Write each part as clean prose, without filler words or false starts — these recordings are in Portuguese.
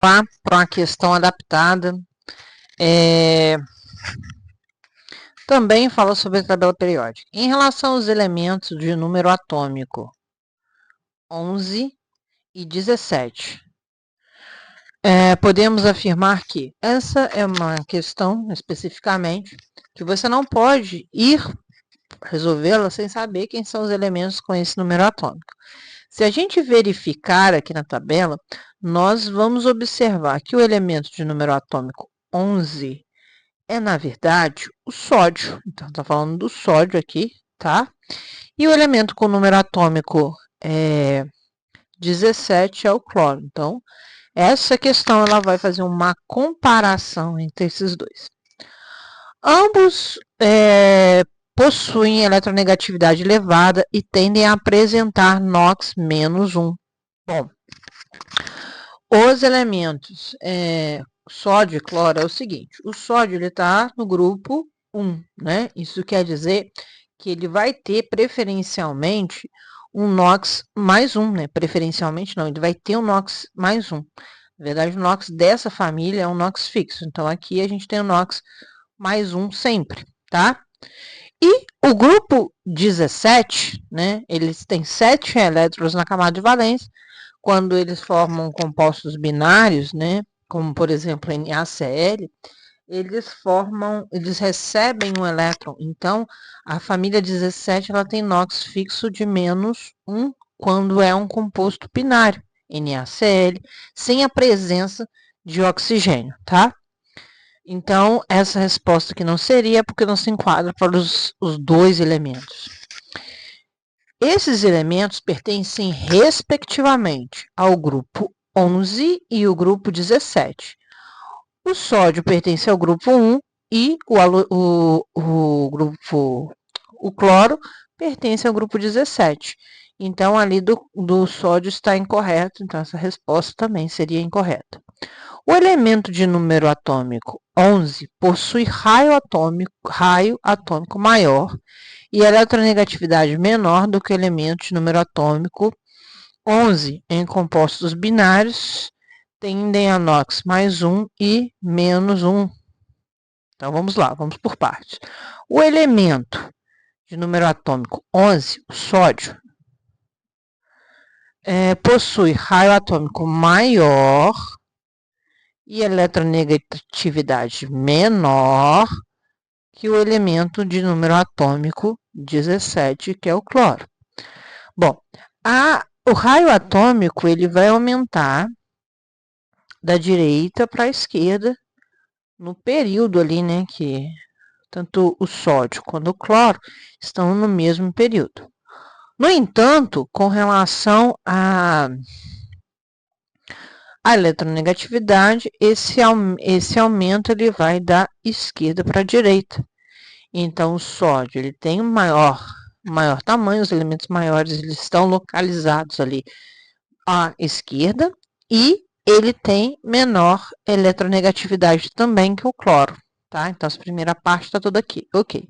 Para uma questão adaptada. Também fala sobre a tabela periódica. Em relação aos elementos de número atômico 11 e 17, podemos afirmar que essa é uma questão, especificamente, que você não pode ir resolvê-la sem saber quem são os elementos com esse número atômico. Se a gente verificar aqui na tabela, nós vamos observar que o elemento de número atômico 11 é, na verdade, o sódio. Então, está falando do sódio aqui, tá? E o elemento com número atômico 17 é o cloro. Então, essa questão ela vai fazer uma comparação entre esses dois. Ambos possuem eletronegatividade elevada e tendem a apresentar NOx-1. Bom, os elementos sódio e cloro é o seguinte: o sódio está no grupo 1, né? Isso quer dizer que ele vai ter preferencialmente um NOx mais 1, né? Preferencialmente não, ele vai ter um NOx mais 1. Na verdade, o NOx dessa família é um NOx fixo. Então, aqui a gente tem o NOx mais 1 sempre, tá? E o grupo 17, né? Eles têm 7 elétrons na camada de valência. Quando eles formam compostos binários, né? Como, por exemplo, NaCl, eles recebem um elétron. Então, a família 17 ela tem NOx fixo de menos 1 quando é um composto binário, NaCl, sem a presença de oxigênio, tá? Então, essa resposta aqui não seria porque não se enquadra para os dois elementos. Esses elementos pertencem respectivamente ao grupo 11 e o grupo 17. O sódio pertence ao grupo 1 e o cloro pertence ao grupo 17. Então, ali do sódio está incorreto, então essa resposta também seria incorreta. O elemento de número atômico 11 possui raio atômico maior e eletronegatividade menor do que o elemento de número atômico 11 em compostos binários tendem a NOx mais 1 e menos 1. Então, vamos lá, vamos por partes. O elemento de número atômico 11, o sódio, possui raio atômico maior e eletronegatividade menor que o elemento de número atômico 17, que é o cloro. Bom, o raio atômico ele vai aumentar da direita para a esquerda no período ali, né, que tanto o sódio quanto o cloro estão no mesmo período. No entanto, com relação à eletronegatividade, esse aumento ele vai da esquerda para a direita. Então, o sódio ele tem maior tamanho, os elementos maiores eles estão localizados ali à esquerda e ele tem menor eletronegatividade também que o cloro, tá? Então, essa primeira parte está toda aqui, ok.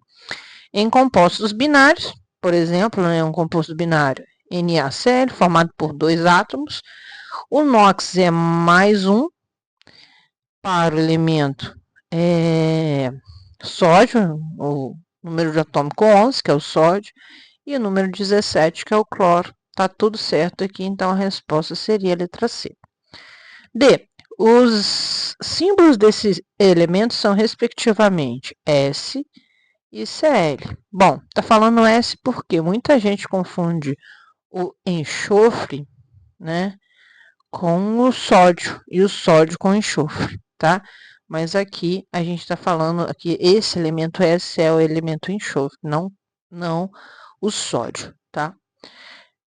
Em compostos binários, por exemplo, né, um composto binário NaCl, formado por 2 átomos, o NOx é mais 1 para o elemento sódio, o número de atômico 11, que é o sódio, e o número 17, que é o cloro. Tá tudo certo aqui, então a resposta seria a letra C. D. Os símbolos desses elementos são, respectivamente, S e Cl. Bom, tá falando S porque muita gente confunde o enxofre, né, com o sódio, e o sódio com o enxofre, tá? Mas aqui a gente está falando que esse elemento S é o elemento enxofre, não o sódio, tá?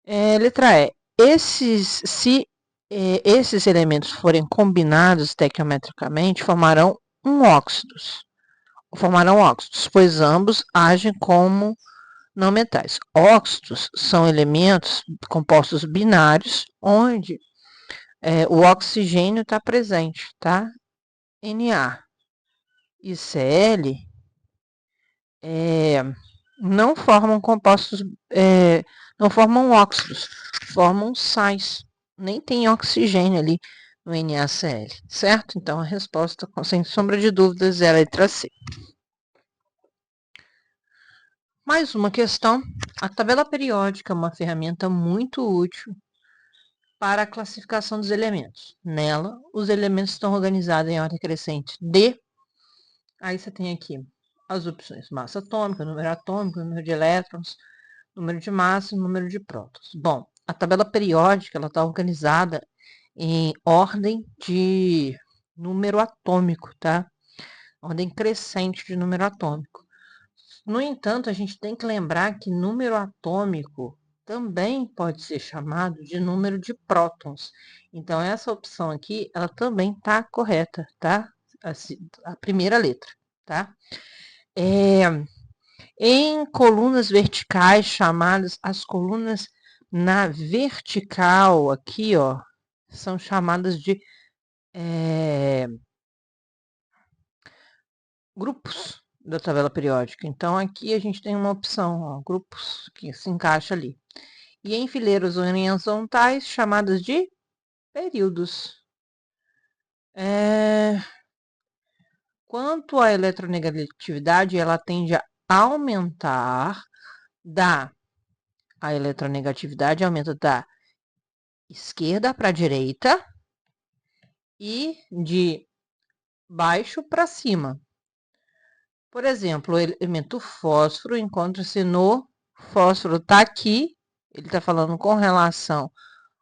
Letra E. Se esses elementos forem combinados estequiometricamente, formarão óxidos, pois ambos agem como não metais. Óxidos são elementos compostos binários, onde o oxigênio está presente, tá? Na e Cl não formam compostos, não formam óxidos, formam sais. Nem tem oxigênio ali no NaCl, certo? Então, a resposta, sem sombra de dúvidas, é a letra C. Mais uma questão. A tabela periódica é uma ferramenta muito útil para a classificação dos elementos. Nela, os elementos estão organizados em ordem crescente de... Aí você tem aqui as opções: massa atômica, número de elétrons, número de massa e número de prótons. Bom, a tabela periódica está organizada em ordem de número atômico, tá? Ordem crescente de número atômico. No entanto, a gente tem que lembrar que número atômico também pode ser chamado de número de prótons. Então, essa opção aqui, ela também está correta, tá? A primeira letra, tá? Em colunas verticais, chamadas as colunas na vertical, aqui, ó, são chamadas de grupos da tabela periódica. Então, aqui a gente tem uma opção, ó, grupos, que se encaixa ali. E em fileiras horizontais, chamadas de períodos. Quanto à eletronegatividade, ela tende a aumentar a eletronegatividade aumenta da esquerda para a direita e de baixo para cima. Por exemplo, o elemento fósforo encontra-se no... Fósforo está aqui, ele está falando com relação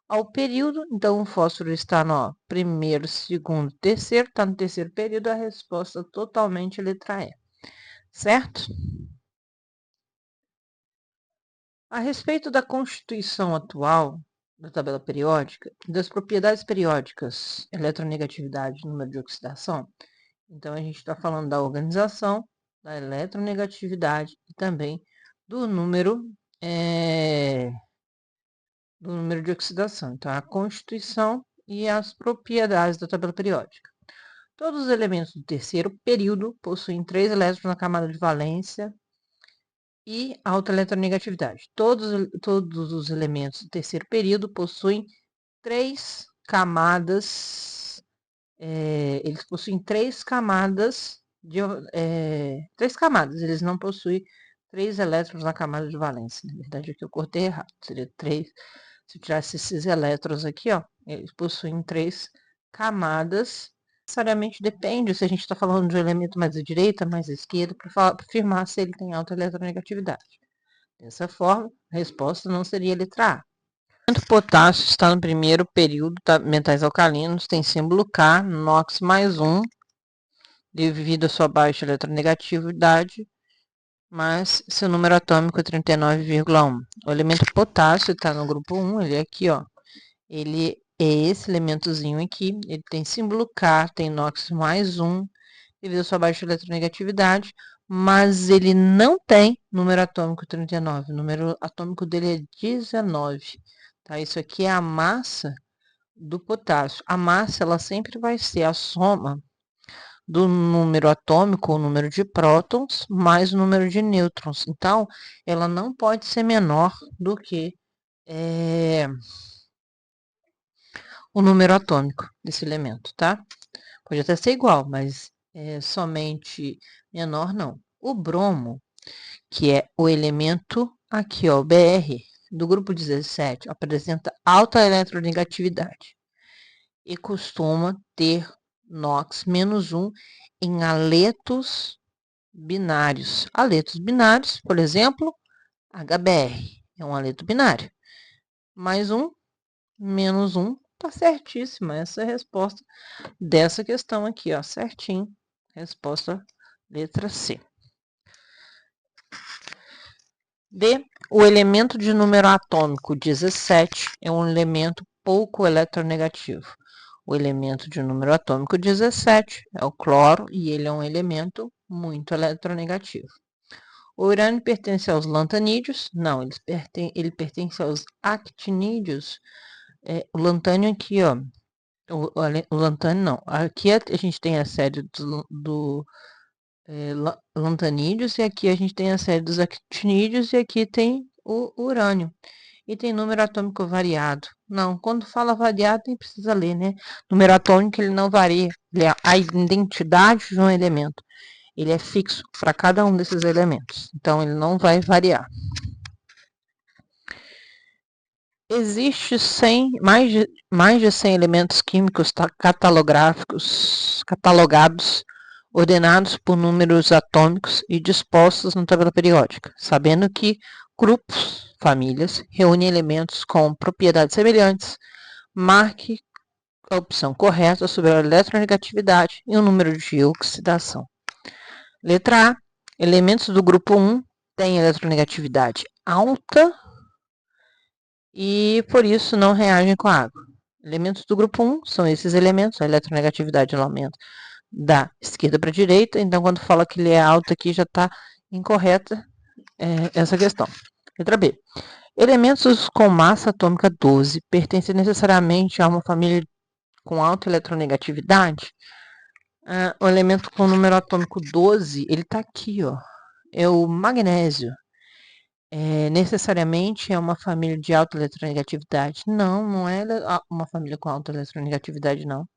ao período, então o fósforo está no primeiro, segundo, terceiro, está no terceiro período, a resposta totalmente letra E, certo? A respeito da constituição atual da tabela periódica, das propriedades periódicas, eletronegatividade e número de oxidação, então a gente está falando da organização, da eletronegatividade e também do número de oxidação. Então, a constituição e as propriedades da tabela periódica. Todos os elementos do terceiro período possuem 3 elétrons na camada de valência e alta eletronegatividade. Todos os elementos do terceiro período possuem 3 camadas, eles possuem 3 camadas, 3 camadas, eles não possuem 3 elétrons na camada de valência. Na verdade, aqui eu cortei errado, seria 3. Se eu tirasse esses elétrons aqui, ó, eles possuem 3 camadas. Necessariamente depende se a gente está falando de um elemento mais à direita, mais à esquerda, para afirmar se ele tem alta eletronegatividade. Dessa forma, a resposta não seria a letra A. O elemento potássio está no primeiro período, tá? Metais alcalinos, tem símbolo K, NOx mais 1, devido à sua baixa eletronegatividade, mas seu número atômico é 39,1. O elemento potássio está no grupo 1, ele é aqui, ó. Ele é esse elementozinho aqui, ele tem símbolo K, tem NOx mais 1, devido à sua baixa eletronegatividade, mas ele não tem número atômico 39, o número atômico dele é 19. Tá? Isso aqui é a massa do potássio. A massa, ela sempre vai ser a soma do número atômico, o número de prótons, mais o número de nêutrons. Então, ela não pode ser menor do que o número atômico desse elemento, tá? Pode até ser igual, mas somente menor não. O bromo, que é o elemento aqui, ó, Br, do grupo 17, apresenta alta eletronegatividade e costuma ter NOx menos 1 em aletos binários. Aletos binários, por exemplo, HBr é um aleto binário. Mais 1, menos 1, tá certíssima. Essa é a resposta dessa questão aqui, ó, certinho. Resposta letra C. D. O elemento de número atômico 17 é um elemento pouco eletronegativo. O elemento de número atômico 17 é o cloro e ele é um elemento muito eletronegativo. O urânio pertence aos lantanídeos? Não, ele pertence aos actinídeos. O lantânio aqui, ó. O lantânio não. Aqui a gente tem a série do lantanídeos e aqui a gente tem a série dos actinídeos e aqui tem o urânio. e tem número atômico variado. Não, quando fala variado, nem precisa ler, né? Número atômico, ele não varia. Ele é a identidade de um elemento. Ele é fixo para cada um desses elementos. Então, ele não vai variar. Existe mais de 100 elementos químicos catalogados, ordenados por números atômicos e dispostos na tabela periódica, sabendo que grupos, famílias, reúnem elementos com propriedades semelhantes. Marque a opção correta sobre a eletronegatividade e o número de oxidação. Letra A. Elementos do grupo 1 têm eletronegatividade alta e por isso não reagem com a água. Elementos do grupo 1 são esses elementos, a eletronegatividade aumenta da esquerda para a direita, então quando fala que ele é alto aqui já está incorreta essa questão. Letra B. Elementos com massa atômica 12 pertencem necessariamente a uma família com alta eletronegatividade. O elemento com número atômico 12, ele está aqui, ó, é o magnésio. Necessariamente é uma família de alta eletronegatividade? Não, não é uma família com alta eletronegatividade, não.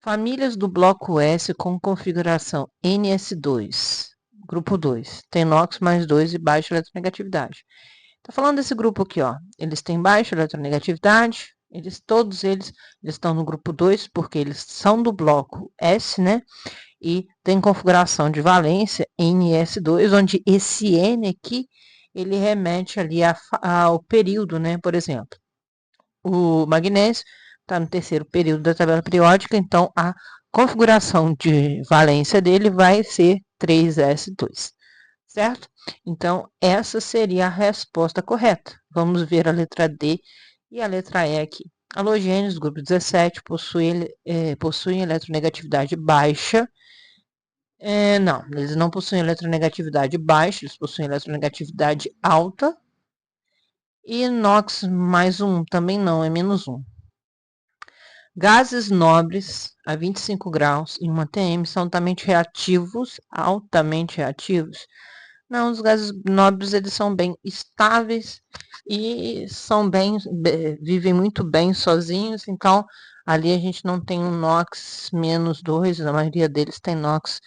Famílias do bloco S com configuração NS2, grupo 2, tem NOx mais 2 e baixa eletronegatividade. Tá falando desse grupo aqui, ó. Eles têm baixa eletronegatividade, todos eles estão no grupo 2, porque eles são do bloco S, né? E tem configuração de valência NS2, onde esse N aqui, ele remete ali ao período, né? Por exemplo, o magnésio está no terceiro período da tabela periódica, então a configuração de valência dele vai ser 3s2, certo? Então, essa seria a resposta correta. Vamos ver a letra D e a letra E aqui. Halogênios do grupo 17 possuem eletronegatividade baixa. Não, eles não possuem eletronegatividade baixa, eles possuem eletronegatividade alta. E NOx mais 1 também não, é menos 1. Gases nobres a 25 graus em 1 atm são altamente reativos. Não, os gases nobres eles são bem estáveis e vivem muito bem sozinhos, então ali a gente não tem um NOx menos 2, a maioria deles tem NOx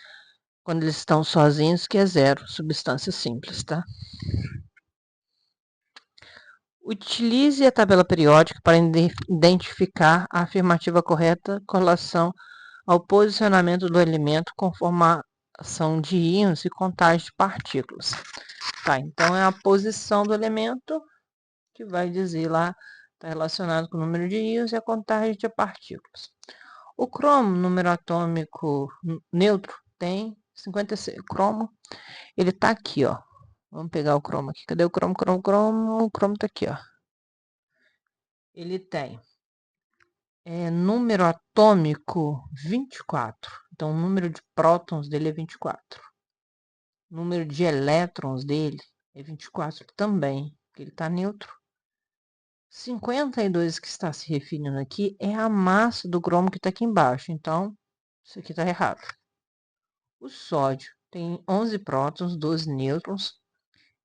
quando eles estão sozinhos, que é 0, substância simples, tá? Utilize a tabela periódica para identificar a afirmativa correta com relação ao posicionamento do elemento com formação de íons e contagem de partículas. Tá, então é a posição do elemento que vai dizer lá, está relacionado com o número de íons e a contagem de partículas. O cromo, número atômico neutro, tem 56. O cromo, ele está aqui, ó. Vamos pegar o cromo aqui. Cadê o cromo? O cromo está aqui, ó. Ele tem número atômico 24. Então, o número de prótons dele é 24. O número de elétrons dele é 24 também, porque ele está neutro. 52 que está se referindo aqui é a massa do cromo que está aqui embaixo. Então, isso aqui está errado. O sódio tem 11 prótons, 12 nêutrons,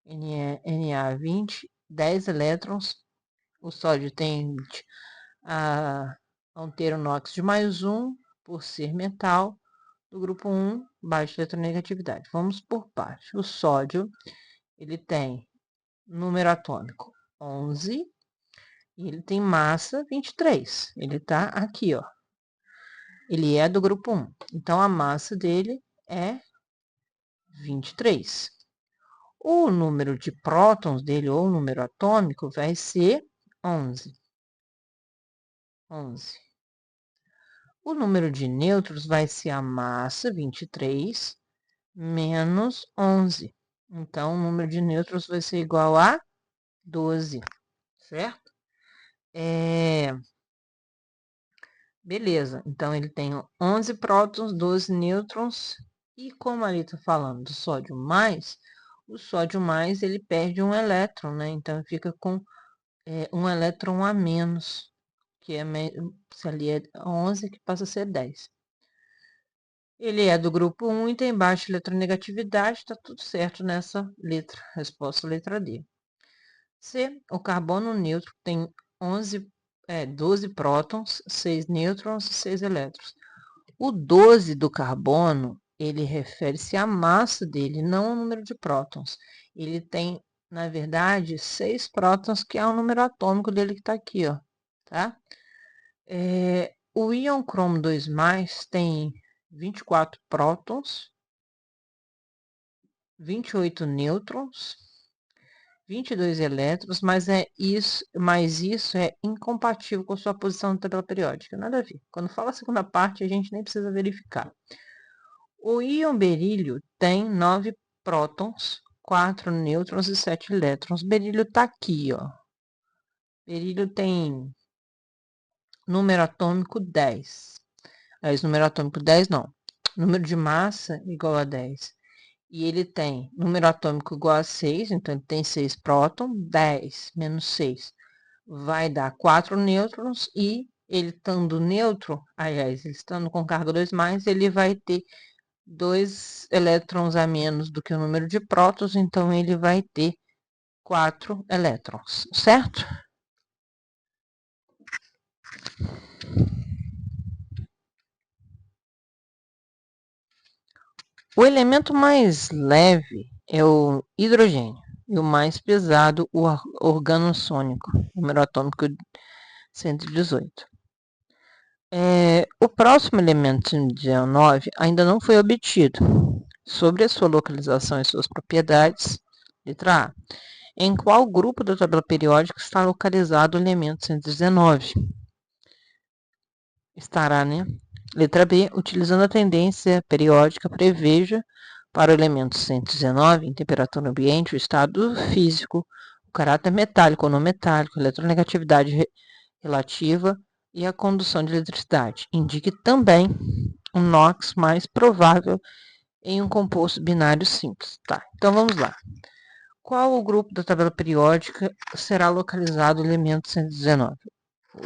Na20, 10 elétrons. O sódio tende a ter um NOx de mais 1, por ser metal, do grupo 1, baixa eletronegatividade. Vamos por parte. O sódio, ele tem número atômico 11 e ele tem massa 23. Ele está aqui, ó. Ele é do grupo 1. Então, a massa dele é 23. O número de prótons dele, ou o número atômico, vai ser 11. 11. O número de nêutrons vai ser a massa, 23, menos 11. Então, o número de nêutrons vai ser igual a 12, certo? Beleza, então ele tem 11 prótons, 12 nêutrons, e como ali está falando do sódio mais, o sódio mais ele perde um elétron, né? Então fica com um elétron a menos, que se ali é 11, que passa a ser 10. Ele é do grupo 1 e tem baixa eletronegatividade, está tudo certo nessa letra. Resposta letra D. C, o carbono neutro tem 12 prótons, 6 nêutrons e 6 elétrons. O 12 do carbono, ele refere-se à massa dele, não ao número de prótons. Ele tem, na verdade, 6 prótons, que é o número atômico dele que está aqui, ó, tá? O íon cromo 2+, tem 24 prótons, 28 nêutrons, 22 elétrons, mas isso é incompatível com sua posição na tabela periódica. Nada a ver. Quando fala a segunda parte, a gente nem precisa verificar. O íon berílio tem 9 prótons, 4 nêutrons e 7 elétrons. O berílio está aqui, ó. Berílio tem número atômico 10. Número atômico 10 não. Número de massa igual a 10. E ele tem número atômico igual a 6, então ele tem 6 prótons, 10 menos 6 vai dar 4 nêutrons, e ele estando neutro, aliás, ele estando com carga 2+, ele vai ter 2 elétrons a menos do que o número de prótons, então ele vai ter 4 elétrons, certo? O elemento mais leve é o hidrogênio e o mais pesado o organossônico, número atômico 118. O próximo elemento 19 ainda não foi obtido. Sobre a sua localização e suas propriedades, letra A. Em qual grupo da tabela periódica está localizado o elemento 119? Estará, né? Letra B. Utilizando a tendência periódica, preveja para o elemento 119, em temperatura ambiente, o estado físico, o caráter metálico ou não metálico, a eletronegatividade relativa e a condução de eletricidade. Indique também um NOx mais provável em um composto binário simples. Tá, então vamos lá. Qual o grupo da tabela periódica será localizado o elemento 119?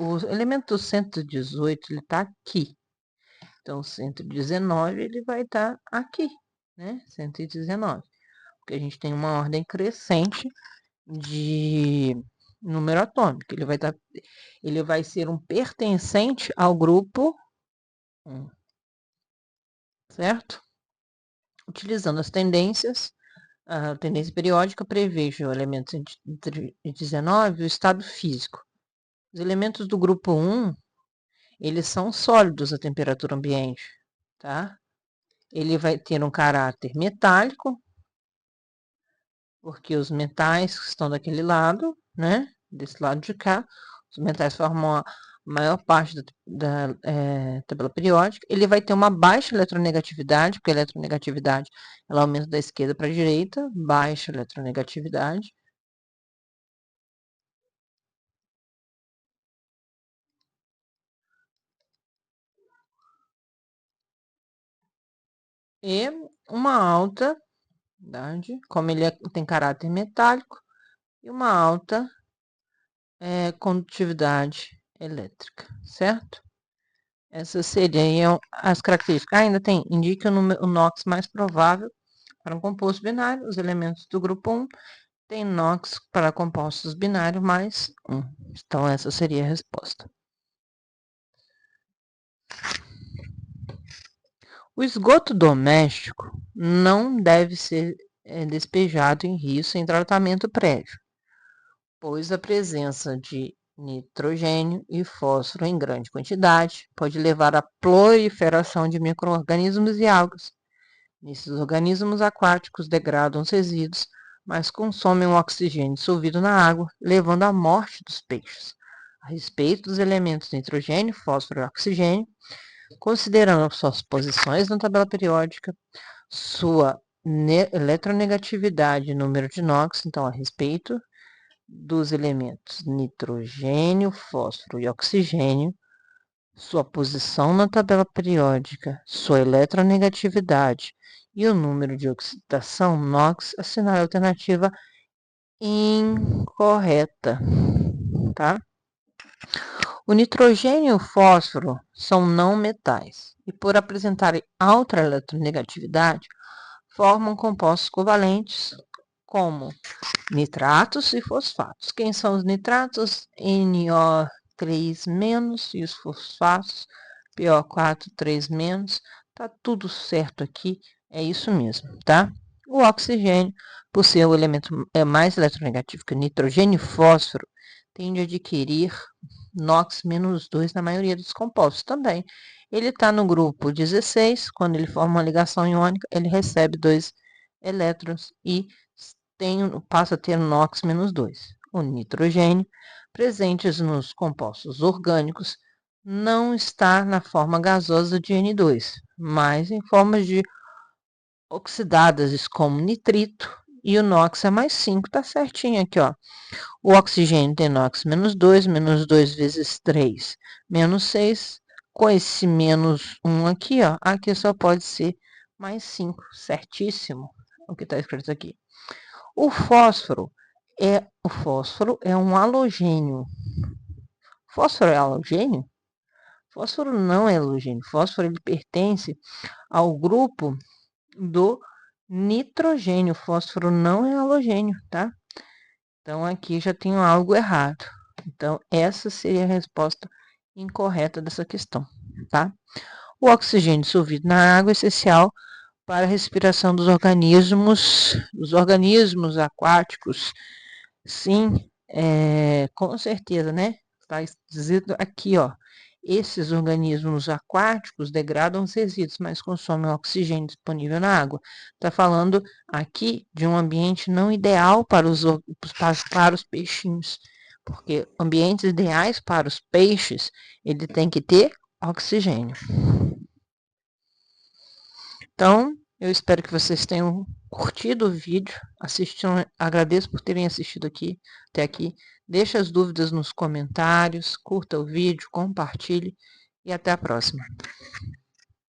O elemento 118 ele está aqui. Então, 119 ele vai estar aqui, né? 119. Porque a gente tem uma ordem crescente de número atômico. Ele vai ser um pertencente ao grupo 1, certo? Utilizando as tendências, a tendência periódica preveja o elemento 119 o estado físico. Os elementos do grupo 1, eles são sólidos à temperatura ambiente, tá? Ele vai ter um caráter metálico, porque os metais que estão daquele lado, né? Desse lado de cá, os metais formam a maior parte da tabela periódica. Ele vai ter uma baixa eletronegatividade, porque a eletronegatividade ela aumenta da esquerda para a direita, baixa eletronegatividade. E uma alta, como ele tem caráter metálico, e uma alta condutividade elétrica, certo? Essas seriam as características. Ainda indica o NOx mais provável para um composto binário. Os elementos do grupo 1 têm NOx para compostos binários mais 1. Então, essa seria a resposta. O esgoto doméstico não deve ser despejado em rios sem tratamento prévio, pois a presença de nitrogênio e fósforo em grande quantidade pode levar à proliferação de micro-organismos e algas. Nesses organismos aquáticos degradam os resíduos, mas consomem o oxigênio dissolvido na água, levando à morte dos peixes. A respeito dos elementos nitrogênio, fósforo e oxigênio, considerando suas posições na tabela periódica, sua eletronegatividade e número de NOx, então a respeito dos elementos nitrogênio, fósforo e oxigênio, sua posição na tabela periódica, sua eletronegatividade e o número de oxidação NOx, assinale a alternativa incorreta, tá? O nitrogênio e o fósforo são não metais e, por apresentarem alta eletronegatividade, formam compostos covalentes como nitratos e fosfatos. Quem são os nitratos? NO3- e os fosfatos PO4 3-. Tá tudo certo aqui, é isso mesmo, tá? O oxigênio, por ser o elemento mais eletronegativo que o nitrogênio e fósforo, tende a adquirir NOx-2 na maioria dos compostos também. Ele está no grupo 16, quando ele forma uma ligação iônica, ele recebe 2 elétrons e passa a ter NOx-2. O nitrogênio, presentes nos compostos orgânicos, não está na forma gasosa de N2, mas em formas de oxidadas, como nitrito, e o NOx é mais 5, tá certinho aqui, ó. O oxigênio tem NOx-2, -2 vezes 3, -6, com esse -1 aqui, ó, aqui só pode ser mais 5, certíssimo, o que está escrito aqui. O fósforo é um halogênio. Fósforo é halogênio? Fósforo não é halogênio. Fósforo ele pertence ao grupo do nitrogênio. Fósforo não é halogênio, tá? Então aqui já tenho algo errado. Então essa seria a resposta incorreta dessa questão, tá? O oxigênio dissolvido na água é essencial para a respiração dos organismos aquáticos. Sim, com certeza, né? Está dizendo aqui, ó. Esses organismos aquáticos degradam os resíduos, mas consomem o oxigênio disponível na água. Está falando aqui de um ambiente não ideal para os peixinhos, porque ambientes ideais para os peixes, ele tem que ter oxigênio. Então, eu espero que vocês tenham curtido o vídeo, agradeço por terem assistido até aqui. Deixe as dúvidas nos comentários, curta o vídeo, compartilhe e até a próxima.